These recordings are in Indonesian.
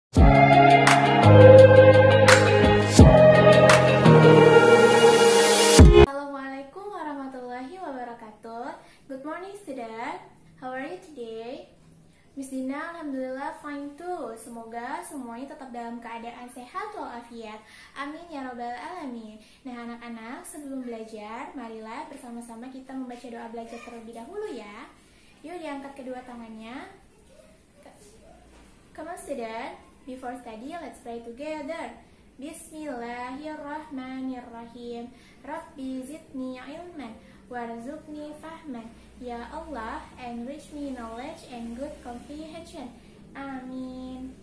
Assalamualaikum warahmatullahi wabarakatuh. Good morning student. How are you today? Miss Dina alhamdulillah fine too. Semoga semuanya tetap dalam keadaan sehat walafiat. Amin ya robbal alamin. Nah anak-anak, sebelum belajar, marilah bersama-sama kita membaca doa belajar terlebih dahulu ya. Yuk diangkat kedua tangannya. Come on student. Before study, let's pray together. Bismillahirrahmanirrahim. Rabbi zidni ilman warzuqni fahman. Ya Allah, enrich me knowledge and good comprehension. Amin.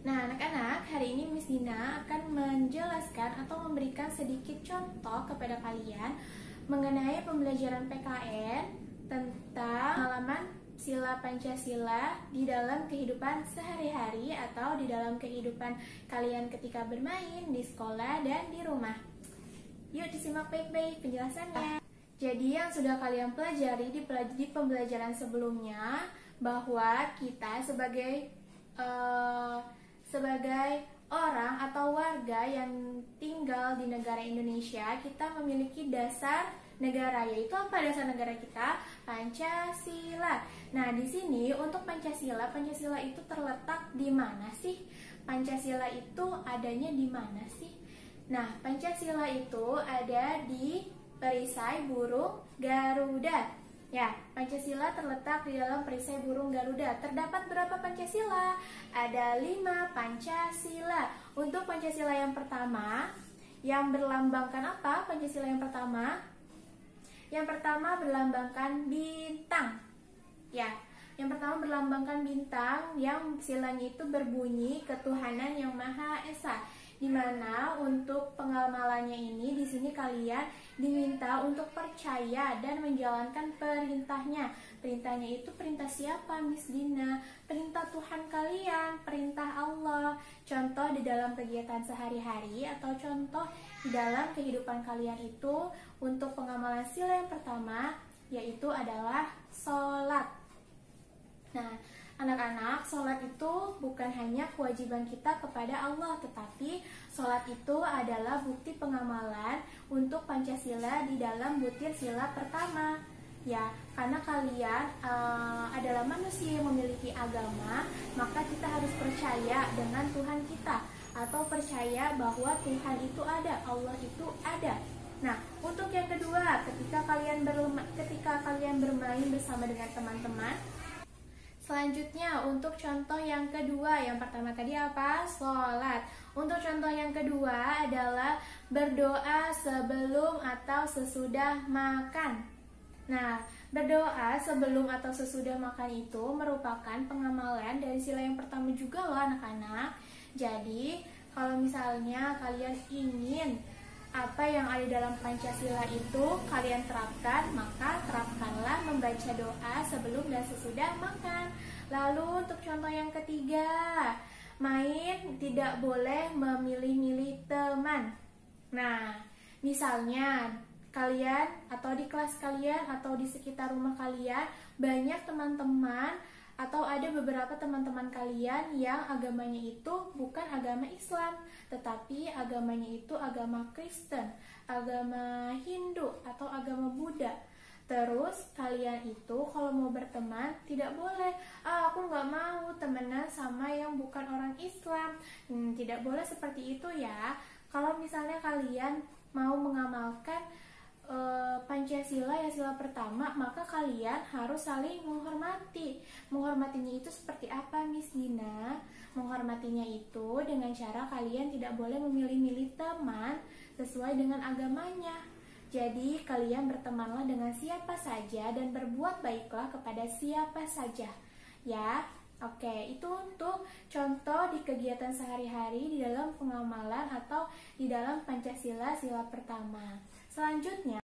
Nah anak-anak, hari ini Miss Dina akan menjelaskan atau memberikan sedikit contoh kepada kalian mengenai pembelajaran PKN tentang halaman sila Pancasila di dalam kehidupan sehari-hari atau di dalam kehidupan kalian ketika bermain di sekolah dan di rumah. Yuk disimak baik-baik penjelasannya. Jadi yang sudah kalian pelajari di pembelajaran sebelumnya, bahwa kita sebagai orang atau warga yang tinggal di negara Indonesia, kita memiliki dasar negara, yaitu apa dasar negara kita? Pancasila. Nah, di sini untuk Pancasila itu terletak di mana sih? Pancasila itu adanya di mana sih? Nah, Pancasila itu ada di perisai burung Garuda. Ya, Pancasila terletak di dalam perisai burung Garuda. Terdapat berapa Pancasila? Ada 5 Pancasila. Untuk Pancasila yang pertama, yang berlambangkan apa? Pancasila yang pertama? Yang pertama berlambangkan bintang. Ya, yang pertama berlambangkan bintang yang silanya itu berbunyi ketuhanan yang Maha Esa. Dimana untuk pengamalannya ini di sini kalian diminta untuk percaya dan menjalankan perintahnya. Perintahnya itu perintah siapa, Miss Dina? Perintah Tuhan kalian, perintah Allah. Contoh di dalam kegiatan sehari-hari atau contoh di dalam kehidupan kalian itu untuk pengamalan sila yang pertama yaitu adalah sholat. Nah, anak-anak, sholat itu bukan hanya kewajiban kita kepada Allah, tetapi sholat itu adalah bukti pengamalan untuk Pancasila di dalam butir sila pertama. Ya, karena kalian adalah manusia yang memiliki agama, maka kita harus percaya dengan Tuhan kita atau percaya bahwa Tuhan itu ada, Allah itu ada. Nah, untuk yang kedua, ketika kalian bermain bersama dengan teman-teman. Selanjutnya untuk contoh yang kedua, yang pertama tadi apa? Sholat. Untuk contoh yang kedua adalah berdoa sebelum atau sesudah makan. Nah, berdoa sebelum atau sesudah makan itu merupakan pengamalan dari sila yang pertama juga loh anak-anak. Jadi, kalau misalnya kalian ingin apa yang ada dalam Pancasila itu kalian terapkan, maka terapkanlah membaca doa sebelum dan sesudah makan. Lalu untuk contoh yang ketiga, main tidak boleh memilih-milih teman. Nah, misalnya kalian atau di kelas kalian atau di sekitar rumah kalian banyak teman-teman atau ada beberapa teman-teman kalian yang agamanya itu bukan agama Islam, tetapi agamanya itu agama Kristen, agama Hindu, atau agama Buddha. Terus kalian itu kalau mau berteman tidak boleh, aku nggak mau temenan sama yang bukan orang Islam. Tidak boleh seperti itu ya. Kalau misalnya kalian mau mengamalkan Pancasila ya sila pertama, maka kalian harus saling menghormati. Menghormatinya itu seperti apa, Miss Dina? Menghormatinya itu dengan cara kalian tidak boleh memilih-milih teman sesuai dengan agamanya. Jadi kalian bertemanlah dengan siapa saja dan berbuat baiklah kepada siapa saja. Ya, oke, itu untuk contoh di kegiatan sehari-hari di dalam pengamalan atau di dalam Pancasila sila pertama. Selanjutnya,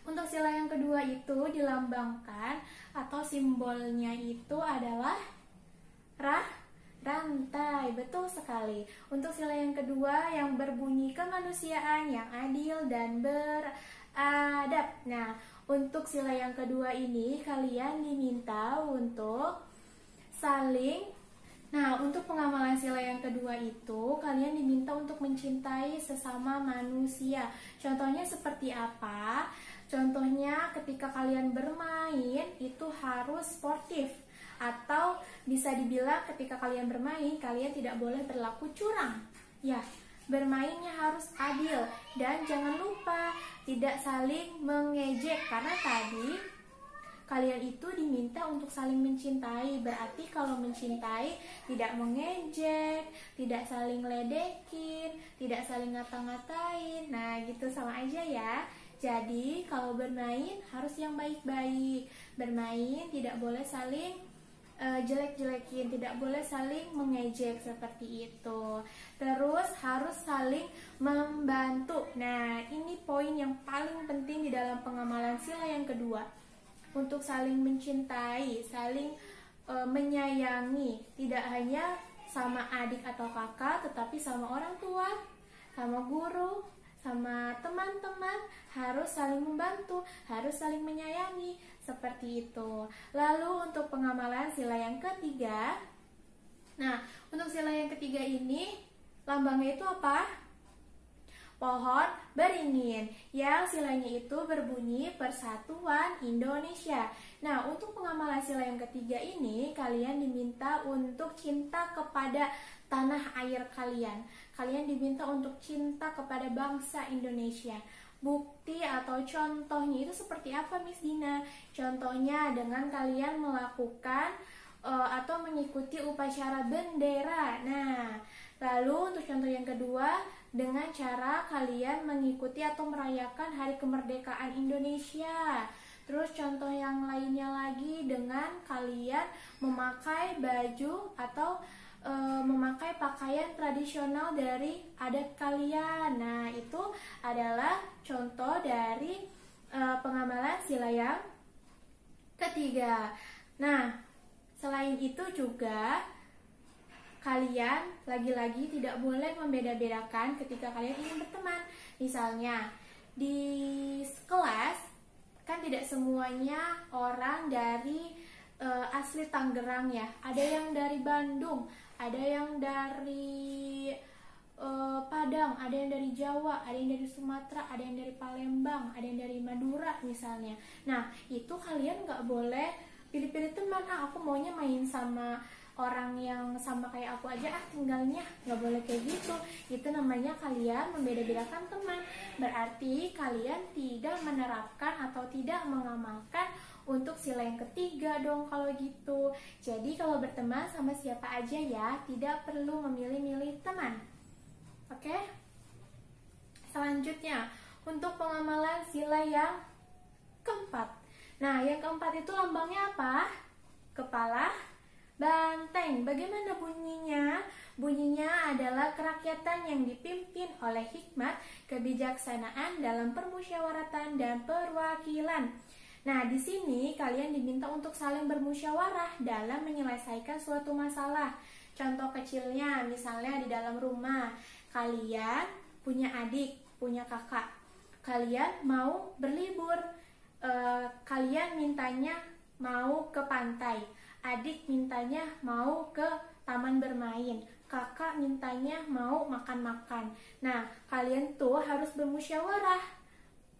untuk sila yang kedua itu dilambangkan atau simbolnya itu adalah rantai. Betul sekali. Untuk sila yang kedua yang berbunyi kemanusiaan yang adil dan beradab. Nah, Untuk sila yang kedua ini kalian diminta untuk saling. Nah, untuk pengamalan sila yang kedua itu kalian diminta untuk mencintai sesama manusia. Contohnya seperti apa? Contohnya ketika kalian bermain itu harus sportif. Atau bisa dibilang ketika kalian bermain kalian tidak boleh berlaku curang. Ya, bermainnya harus adil. Dan jangan lupa tidak saling mengejek. Karena tadi kalian itu diminta untuk saling mencintai. Berarti kalau mencintai tidak mengejek, tidak saling ledekin, tidak saling ngata-ngatain. Nah gitu sama aja ya. Jadi kalau bermain harus yang baik-baik. Bermain tidak boleh saling jelek-jelekin, tidak boleh saling mengejek seperti itu. Terus harus saling membantu. Nah ini poin yang paling penting di dalam pengamalan sila yang kedua. Untuk saling mencintai, saling menyayangi, tidak hanya sama adik atau kakak, tetapi sama orang tua, sama guru, sama teman-teman, harus saling membantu, harus saling menyayangi, seperti itu. Lalu untuk pengamalan sila yang ketiga, nah untuk sila yang ketiga ini lambangnya itu apa? Pohon beringin, yang silanya itu berbunyi Persatuan Indonesia. Nah, untuk pengamalan sila yang ketiga ini, kalian diminta untuk cinta kepada tanah air kalian. Kalian diminta untuk cinta kepada bangsa Indonesia. Bukti atau contohnya itu seperti apa, Miss Dina? Contohnya dengan kalian melakukan atau mengikuti upacara bendera. Nah, lalu untuk contoh yang kedua, dengan cara kalian mengikuti atau merayakan Hari Kemerdekaan Indonesia. Terus contoh yang lainnya lagi dengan kalian memakai baju atau memakai pakaian tradisional dari adat kalian. Nah, itu adalah contoh dari pengamalan sila yang ketiga. Nah, selain itu juga kalian lagi-lagi tidak boleh membeda-bedakan ketika kalian ingin berteman. Misalnya di kelas kan tidak semuanya orang dari asli Tangerang ya. Ada yang dari Bandung, ada yang dari Padang, ada yang dari Jawa, ada yang dari Sumatera, ada yang dari Palembang, ada yang dari Madura misalnya. Nah itu kalian nggak boleh pilih-pilih teman. Aku maunya main sama orang yang sama kayak aku aja tinggalnya, nggak boleh kayak gitu. Itu namanya kalian membeda-bedakan teman. Berarti kalian tidak menerapkan atau tidak mengamalkan untuk sila yang ketiga dong kalau gitu. Jadi kalau berteman sama siapa aja ya, tidak perlu memilih-milih teman. Oke? Selanjutnya untuk pengamalan sila yang keempat. Nah yang keempat itu lambangnya apa? Kepala banteng. Bagaimana bunyinya? Bunyinya adalah kerakyatan yang dipimpin oleh hikmat, kebijaksanaan dalam permusyawaratan dan perwakilan. Nah, di sini kalian diminta untuk saling bermusyawarah dalam menyelesaikan suatu masalah. Contoh kecilnya, misalnya di dalam rumah, kalian punya adik, punya kakak. Kalian mau berlibur, kalian mintanya mau ke pantai. Adik mintanya mau ke taman bermain, kakak mintanya mau makan-makan. Nah, kalian tuh harus bermusyawarah.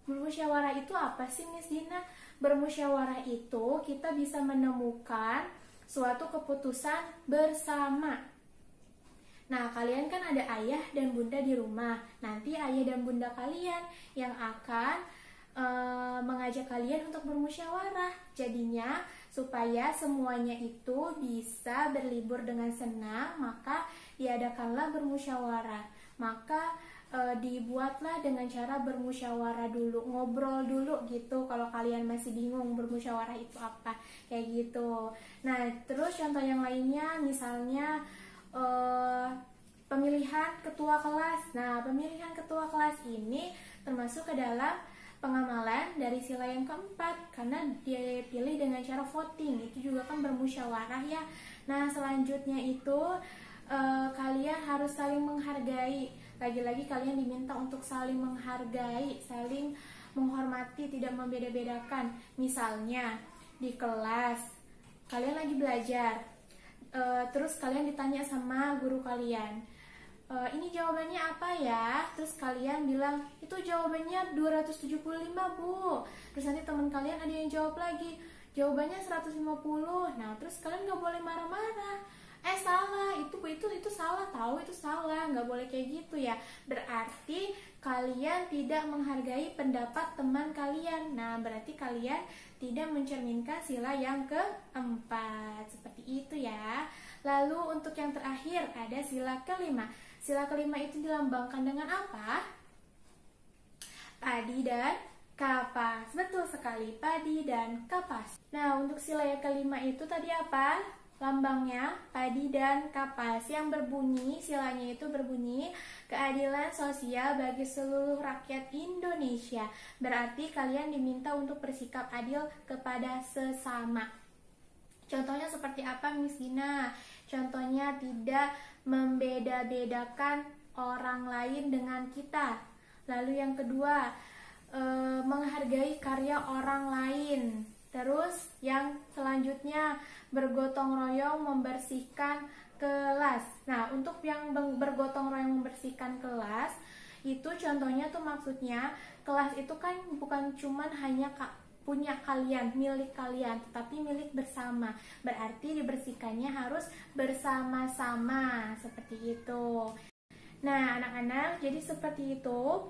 Bermusyawarah itu apa sih, Miss Dina? Bermusyawarah itu kita bisa menemukan suatu keputusan bersama. Nah, kalian kan ada ayah dan bunda di rumah. Nanti ayah dan bunda kalian yang akan mengajak kalian untuk bermusyawarah. Jadinya supaya semuanya itu bisa berlibur dengan senang, maka diadakanlah bermusyawarah. Maka dibuatlah dengan cara bermusyawarah dulu, ngobrol dulu gitu. Kalau kalian masih bingung bermusyawarah itu apa, kayak gitu. Nah, terus contoh yang lainnya misalnya pemilihan ketua kelas. Nah, pemilihan ketua kelas ini termasuk ke dalam pengamalan dari sila yang keempat, karena dia pilih dengan cara voting. Itu juga kan bermusyawarah ya. Nah, selanjutnya itu kalian harus saling menghargai. Lagi-lagi kalian diminta untuk saling menghargai, saling menghormati, tidak membeda-bedakan. Misalnya di kelas kalian lagi belajar, terus kalian ditanya sama guru kalian, ini jawabannya apa ya? Terus kalian bilang, itu jawabannya 275 Bu. Terus nanti teman kalian ada yang jawab lagi, jawabannya 150. Nah, terus kalian nggak boleh marah-marah. Salah, itu salah, tahu itu salah, nggak boleh kayak gitu ya. Berarti kalian tidak menghargai pendapat teman kalian. Nah, berarti kalian tidak mencerminkan sila yang keempat. Seperti itu ya. Lalu untuk yang terakhir ada sila kelima. Sila kelima itu dilambangkan dengan apa? Padi dan kapas. Betul sekali, padi dan kapas. Nah, untuk sila yang kelima itu tadi apa? Lambangnya padi dan kapas, yang berbunyi, silanya itu berbunyi keadilan sosial bagi seluruh rakyat Indonesia. Berarti kalian diminta untuk bersikap adil kepada sesama. Contohnya seperti apa, Miss Dina? Contohnya tidak membeda-bedakan orang lain dengan kita. Lalu yang kedua, menghargai karya orang lain. Terus yang selanjutnya, bergotong royong membersihkan kelas. Nah, untuk yang bergotong royong membersihkan kelas, itu contohnya tuh maksudnya kelas itu kan bukan cuman hanya punya kalian, milik kalian, tetapi milik bersama. Berarti dibersihkannya harus bersama-sama, seperti itu. Nah, anak-anak, jadi seperti itu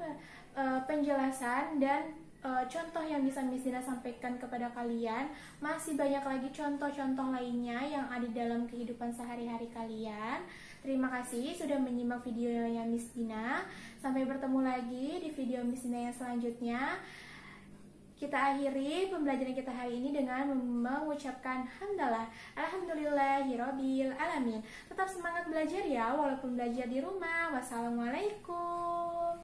penjelasan dan contoh yang bisa Miss Dina sampaikan kepada kalian. Masih banyak lagi contoh-contoh lainnya yang ada dalam kehidupan sehari-hari kalian. Terima kasih sudah menyimak videonya Miss Dina. Sampai bertemu lagi di video Miss Dina yang selanjutnya. Kita akhiri pembelajaran kita hari ini dengan mengucapkan hamdalah, alhamdulillahirabbil alamin. Tetap semangat belajar ya, walaupun belajar di rumah. Wassalamualaikum.